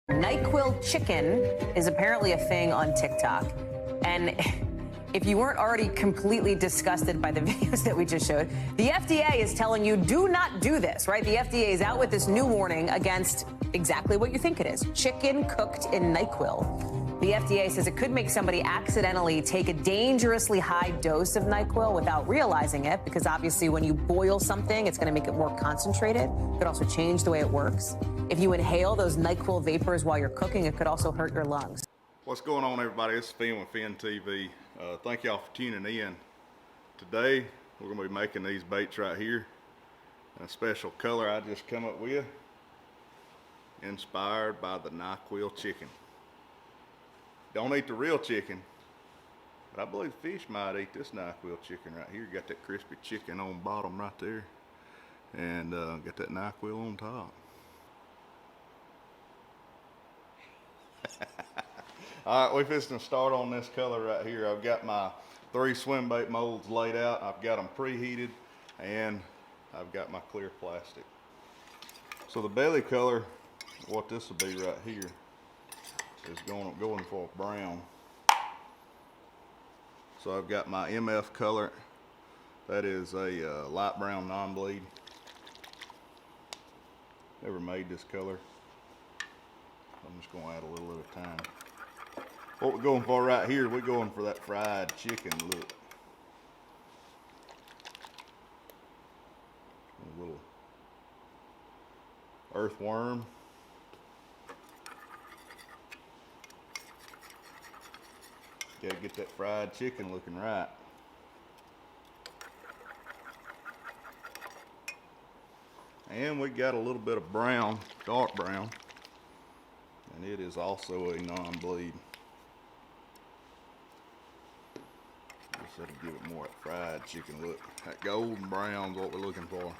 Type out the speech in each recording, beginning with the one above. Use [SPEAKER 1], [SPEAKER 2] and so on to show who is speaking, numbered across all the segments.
[SPEAKER 1] NyQuil chicken is apparently a thing on TikTok. And if you weren't already completely disgusted by the videos that we just showed, the FDA is telling you do not do this, right? The FDA is out with this new warning against exactly what you think it is, chicken cooked in NyQuil. The FDA says it could make somebody accidentally take a dangerously high dose of NyQuil without realizing it, because obviously when you boil something, it's going to make it more concentrated. It could also change the way it works. If you inhale those NyQuil vapors while you're cooking, it could also hurt your lungs.
[SPEAKER 2] What's going on, everybody? This is Finn with Finn TV. Thank y'all for tuning in. Today, we're going to be making these baits right here in a special color I just come up with, inspired by the NyQuil chicken. Don't eat the real chicken, but I believe fish might eat this NyQuil chicken right here. Got that crispy chicken on bottom right there, and got that NyQuil on top. All right, we're fixing to start on this color right here. I've got my 3 swim bait molds laid out. I've got them preheated, and I've got my clear plastic. So the belly color, what this will be right here, is going for a brown. So I've got my MF color. That is a light brown non-bleed. Never made this color. I'm just going to add a little at a time. What we're going for right here, we're going for that fried chicken look. A little earthworm. Gotta get that fried chicken looking right. And we got a little bit of brown, dark brown, and it is also a non-bleed. Just to give it more of that fried chicken look. That golden brown is what we're looking for.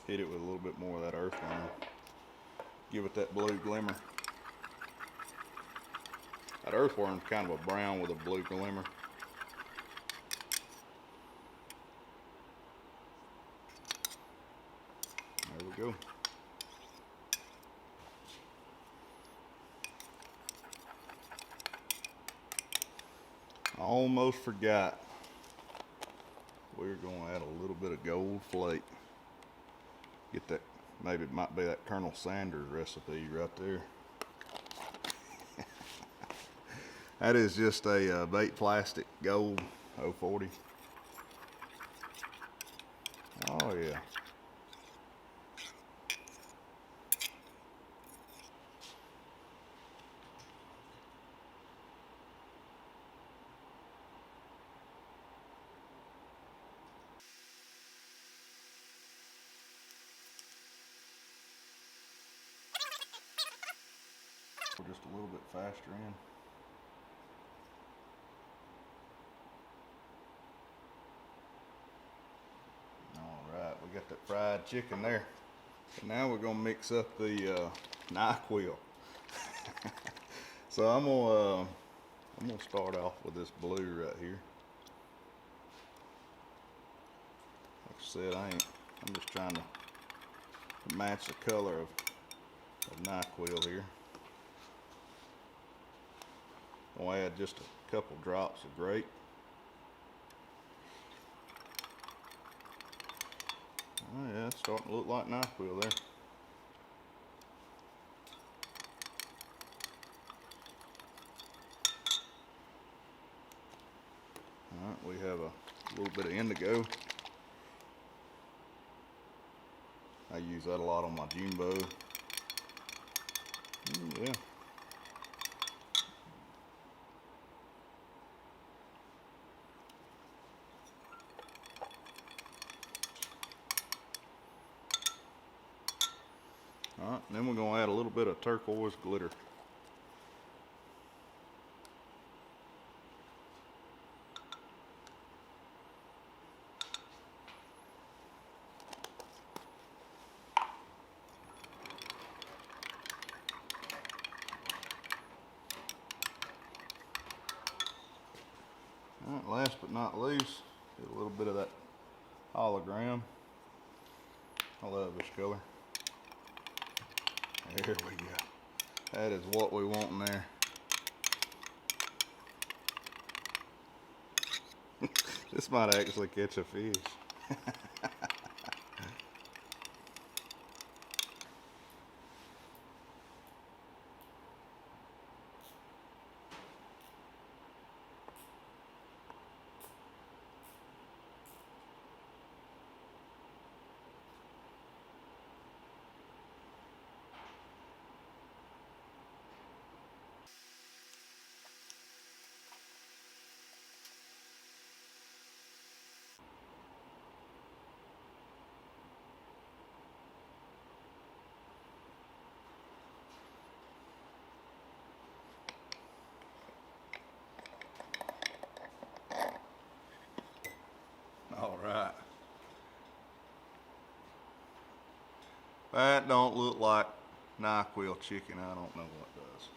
[SPEAKER 2] Hit it with a little bit more of that earthworm. Give it that blue glimmer. That earthworm's kind of a brown with a blue glimmer. There we go. I almost forgot. We're going to add a little bit of gold flake. Get that, maybe it might be that Colonel Sanders recipe right there. That is just a bait plastic gold 040. Oh yeah. We're just a little bit faster in. Alright, we got that fried chicken there. And now we're going to mix up the NyQuil. So I'm gonna start off with this blue right here. Like I said, I'm just trying to match the color of NyQuil here. I'll add just a couple drops of grape. Oh yeah, it's starting to look like NyQuil there. Alright, we have a little bit of indigo. I use that a lot on my Jumbo. Yeah. Alright, then we're going to add a little bit of turquoise glitter. last but not least, get a little bit of that hologram. I love this color. There we go. That is what we want in there. This might actually catch a fish. All right. That don't look like NyQuil chicken. I don't know what does.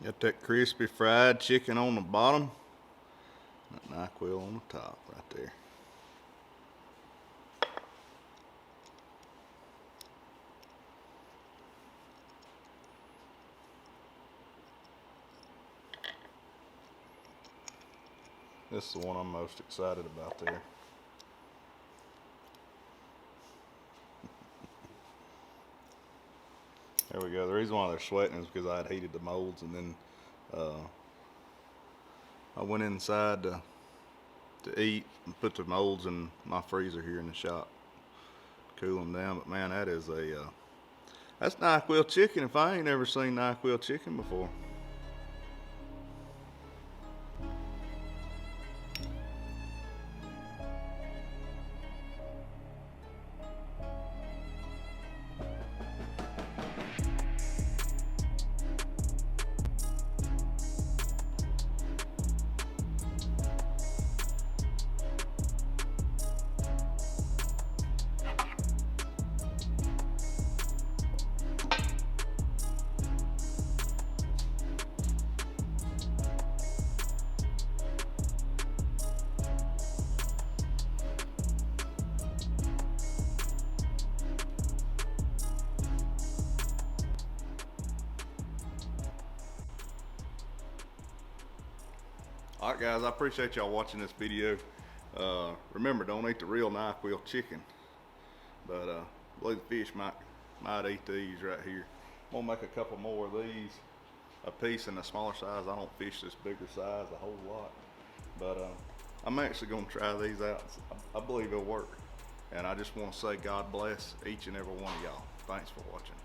[SPEAKER 2] Got that crispy fried chicken on the bottom, that NyQuil on the top right there. This is the one I'm most excited about there. There we go. The reason why they're sweating is because I had heated the molds, and then I went inside to eat and put the molds in my freezer here in the shop, cool them down. But man, that is that's NyQuil chicken if I ain't ever seen NyQuil chicken before. Alright guys, I appreciate y'all watching this video. Remember, don't eat the real NyQuil chicken. But I believe the fish might eat these right here. I'm gonna make a couple more of these, a piece in a smaller size. I don't fish this bigger size a whole lot. But I'm actually gonna try these out. I believe it'll work. And I just wanna say God bless each and every one of y'all. Thanks for watching.